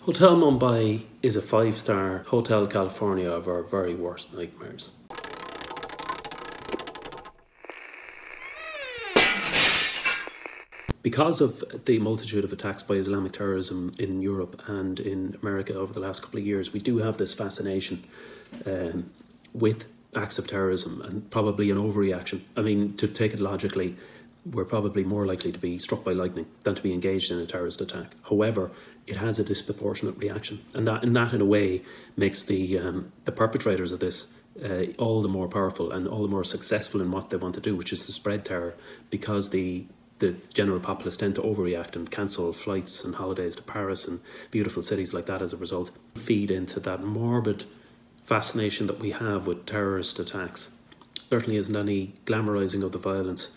Hotel Mumbai is a five-star Hotel California of our very worst nightmares. Because of the multitude of attacks by Islamic terrorism in Europe and in America over the last couple of years, we do have this fascination with acts of terrorism and probably an overreaction. I mean, to take it logically, we're probably more likely to be struck by lightning than to be engaged in a terrorist attack. However, it has a disproportionate reaction, and that in a way makes the perpetrators of this all the more powerful and all the more successful in what they want to do, which is to spread terror, because the general populace tend to overreact and cancel flights and holidays to Paris and beautiful cities like that as a result. Feed into that morbid fascination that we have with terrorist attacks. Certainly isn't any glamorizing of the violence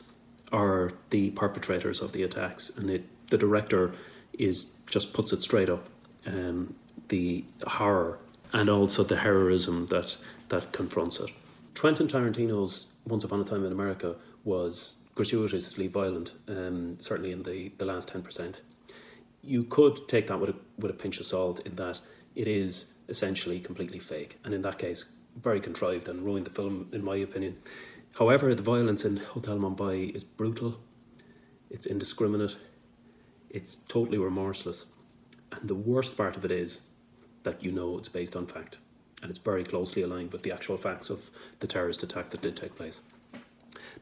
or the perpetrators of the attacks, and the director just puts it straight up, the horror and also the heroism that confronts it. Quentin Tarantino's Once Upon a Time in America was gratuitously violent, certainly in the last 10%. You could take that with a pinch of salt, in that it is essentially completely fake, and in that case very contrived and ruined the film, in my opinion. However, the violence in Hotel Mumbai is brutal, it's indiscriminate, it's totally remorseless, and the worst part of it is that you know it's based on fact, and it's very closely aligned with the actual facts of the terrorist attack that did take place.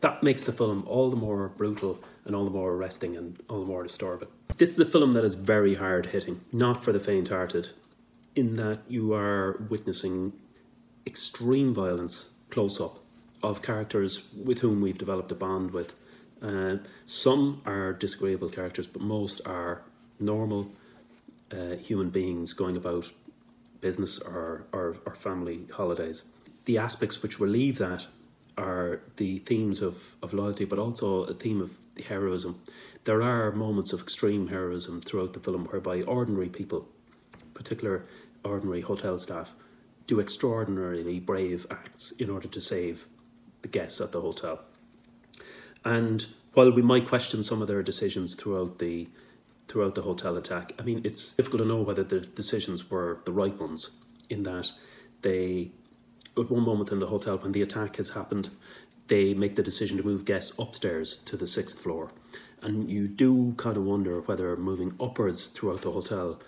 That makes the film all the more brutal and all the more arresting and all the more disturbing. This is a film that is very hard-hitting, not for the faint-hearted, in that you are witnessing extreme violence close-up of characters with whom we've developed a bond with. Some are disagreeable characters, but most are normal human beings going about business or family holidays. The aspects which relieve that are the themes of loyalty, but also a theme of heroism. There are moments of extreme heroism throughout the film whereby ordinary people, particular ordinary hotel staff, do extraordinarily brave acts in order to save the guests at the hotel. And while we might question some of their decisions throughout the hotel attack, I mean, it's difficult to know whether the decisions were the right ones, in that they, at one moment in the hotel when the attack has happened, they make the decision to move guests upstairs to the 6th floor. And you do kind of wonder whether moving upwards throughout the hotel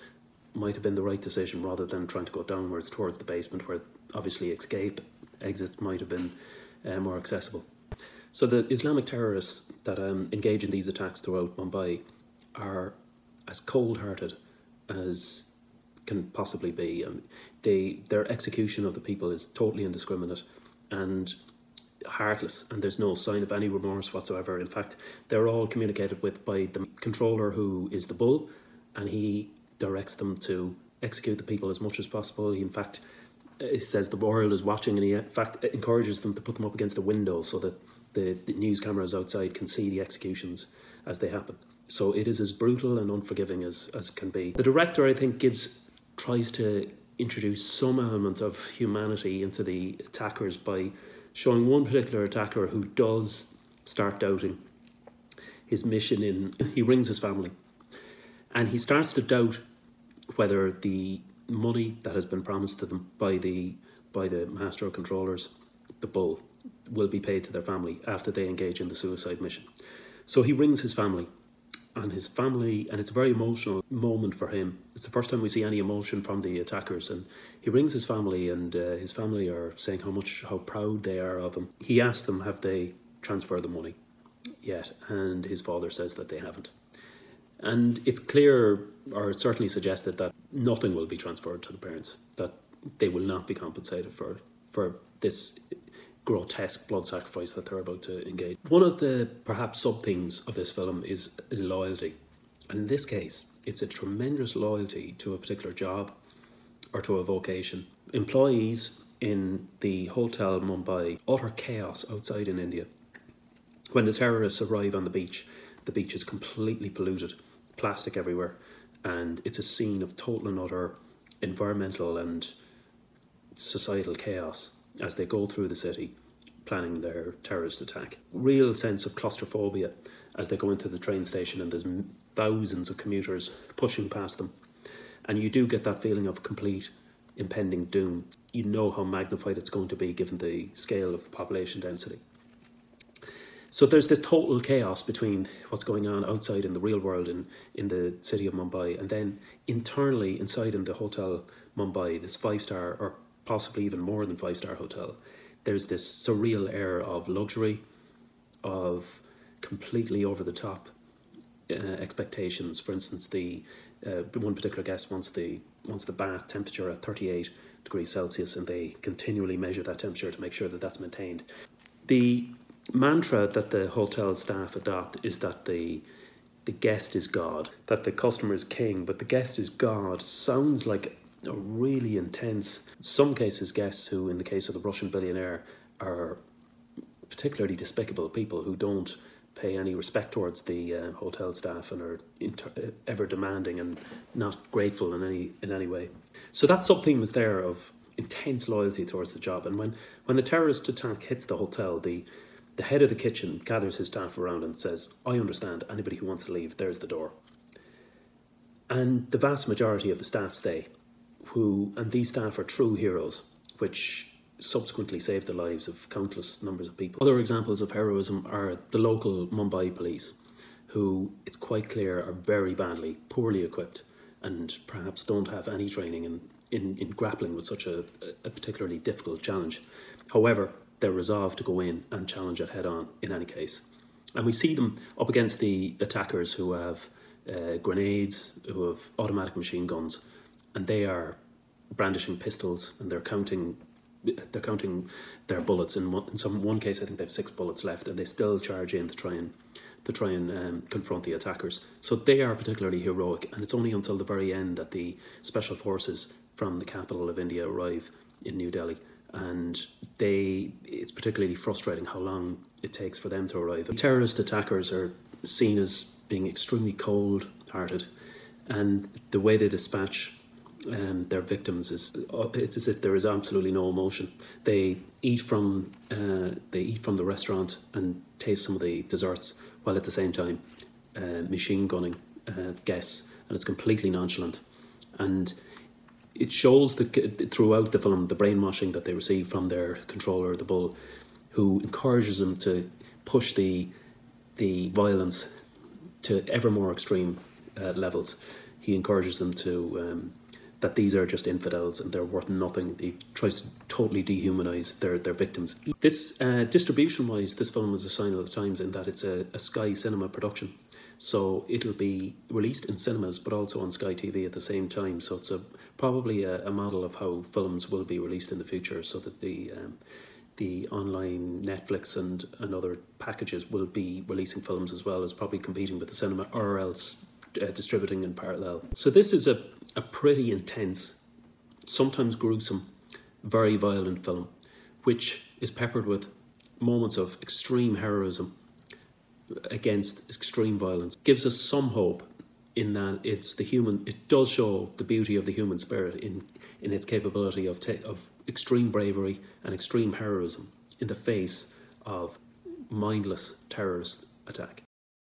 might have been the right decision, rather than trying to go downwards towards the basement, where obviously escape exits might have been more accessible. So the Islamic terrorists that engage in these attacks throughout Mumbai are as cold-hearted as can possibly be. Their execution of the people is totally indiscriminate and heartless, and there's no sign of any remorse whatsoever. In fact, they're all communicated with by the controller, who is the bull, and he directs them to execute the people as much as possible. He, in fact, it says the world is watching, and he in fact encourages them to put them up against a window so that the news cameras outside can see the executions as they happen. So it is as brutal and unforgiving as can be. The director, I think, tries to introduce some element of humanity into the attackers by showing one particular attacker who does start doubting his mission. He rings his family, and he starts to doubt whether the money that has been promised to them by the master controllers, the bull, will be paid to their family after they engage in the suicide mission. So he rings his family, and it's a very emotional moment for him. It's the first time we see any emotion from the attackers, and he rings his family, and his family are saying how proud they are of him. He asks them, have they transferred the money yet? And his father says that they haven't. And it's clear, or certainly suggested, that nothing will be transferred to the parents, that they will not be compensated for this grotesque blood sacrifice that they're about to engage. One of the perhaps sub-themes of this film is loyalty. And in this case, it's a tremendous loyalty to a particular job or to a vocation. Employees in the Hotel Mumbai utter chaos outside in India. When the terrorists arrive on the beach is completely polluted, plastic everywhere, and it's a scene of total and utter environmental and societal chaos as they go through the city planning their terrorist attack. Real sense of claustrophobia as they go into the train station, and there's thousands of commuters pushing past them. And you do get that feeling of complete impending doom. You know how magnified it's going to be given the scale of population density. So there's this total chaos between what's going on outside in the real world in the city of Mumbai, and then internally inside in the Hotel Mumbai, this 5-star or possibly even more than 5-star hotel. There's this surreal air of luxury, of completely over the top expectations. For instance, the one particular guest wants the bath temperature at 38 degrees Celsius, and they continually measure that temperature to make sure that that's maintained. The mantra that the hotel staff adopt is that the guest is God, that the customer is king, but the guest is God sounds like a really intense, in some cases guests who, in the case of the Russian billionaire, are particularly despicable people who don't pay any respect towards the hotel staff and are ever demanding and not grateful in any way. So that sub-theme is there of intense loyalty towards the job. And when the terrorist attack hits the hotel, the head of the kitchen gathers his staff around and says, "I understand, anybody who wants to leave, there's the door." And the vast majority of the staff stay, and these staff are true heroes, which subsequently saved the lives of countless numbers of people. Other examples of heroism are the local Mumbai police, who it's quite clear are very poorly equipped, and perhaps don't have any training in grappling with such a particularly difficult challenge. However, they're resolved to go in and challenge it head on in any case. And we see them up against the attackers who have grenades, who have automatic machine guns, and they are brandishing pistols, and they're counting their bullets. In one case, I think they have 6 bullets left, and they still charge in to try and confront the attackers. So they are particularly heroic, and it's only until the very end that the special forces from the capital of India arrive in New Delhi. And it's particularly frustrating how long it takes for them to arrive. The terrorist attackers are seen as being extremely cold-hearted, and the way they dispatch their victims it's as if there is absolutely no emotion. They eat from the restaurant and taste some of the desserts, while at the same time machine gunning guests, and it's completely nonchalant. And it shows throughout the film the brainwashing that they receive from their controller, the bull, who encourages them to push the violence to ever more extreme levels. He encourages them to that these are just infidels and they're worth nothing. He tries to totally dehumanize their victims. This distribution-wise, this film is a sign of the times in that it's a Sky Cinema production. So it'll be released in cinemas, but also on Sky TV at the same time. So it's probably a model of how films will be released in the future, so that the online Netflix and other packages will be releasing films as well as probably competing with the cinema, or else distributing in parallel. So this is a pretty intense, sometimes gruesome, very violent film, which is peppered with moments of extreme heroism against extreme violence. Gives us some hope in that it does show the beauty of the human spirit in its capability of extreme bravery and extreme heroism in the face of mindless terrorist attack.